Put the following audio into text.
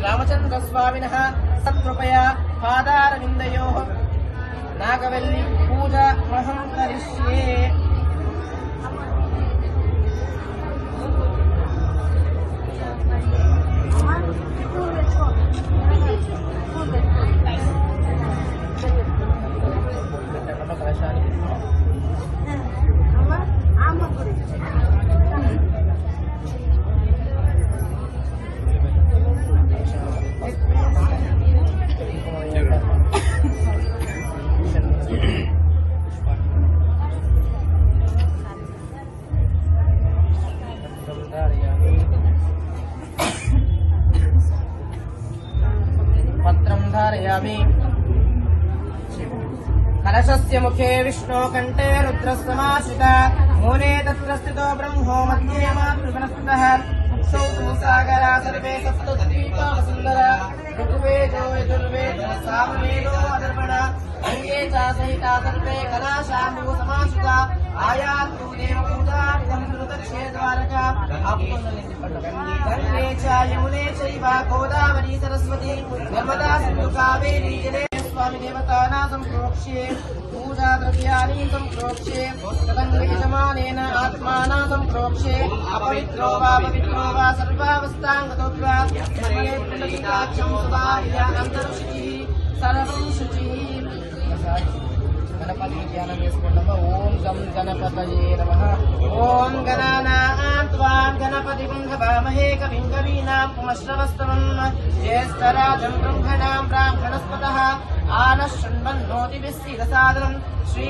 रामचन्द्रस्वामिनः सत्कृपया पादारविन्दयोः नागवल्ली पूजा महं करिष्ये। पत्रं धारयामि। कलशस्य मुखे विष्णो कंठे रुद्रस्तमाश्रिता मूले तत्र स्थितो ब्रह्मो मध्ये मातृगणस्तः उक्षौ तु सागरा सर्वे सप्तद्वीपा वसुन्धरा ऋग्वेदो यजुर्वेदो सामवेदो अदर्पण अंगे च सहिता सर्वे कलाशाम्बु समाश्रिता आयातु देवपूजार्थं द्रुतक्षे द्वारका गंगे च यमुने चैव गोदावरी सरस्वती नर्मदा सिन्धु कावेरी जले स्वामी देवतानां सम्प्रोक्ष्ये पूजा द्रव्याणि सम्प्रोक्ष्ये तदन्यजमानेन आत्मानां सम्प्रोक्ष्ये अपवित्रो वा पवित्रो वा सर्वावस्थाङ्गतोऽप्या निर्मलेन्द्रचिताक्षं सुधार्य अन्तर्शुचिः सर्वं शुचिः। गणपति ध्यानं చేసుకుంటాము। ఓం గం గణపతయే నమః। ఓం గణానాం త్వాం గణపతిం హవామహే కవిం కవీనాం ఉపమశ్రవస్తమం జ్యేష్ఠరాజం బ్రహ్మణాం బ్రాహ్మణస్పతః ఆనః శృణ్వన్నోతి విశ్సిదసాదనం శ్రీ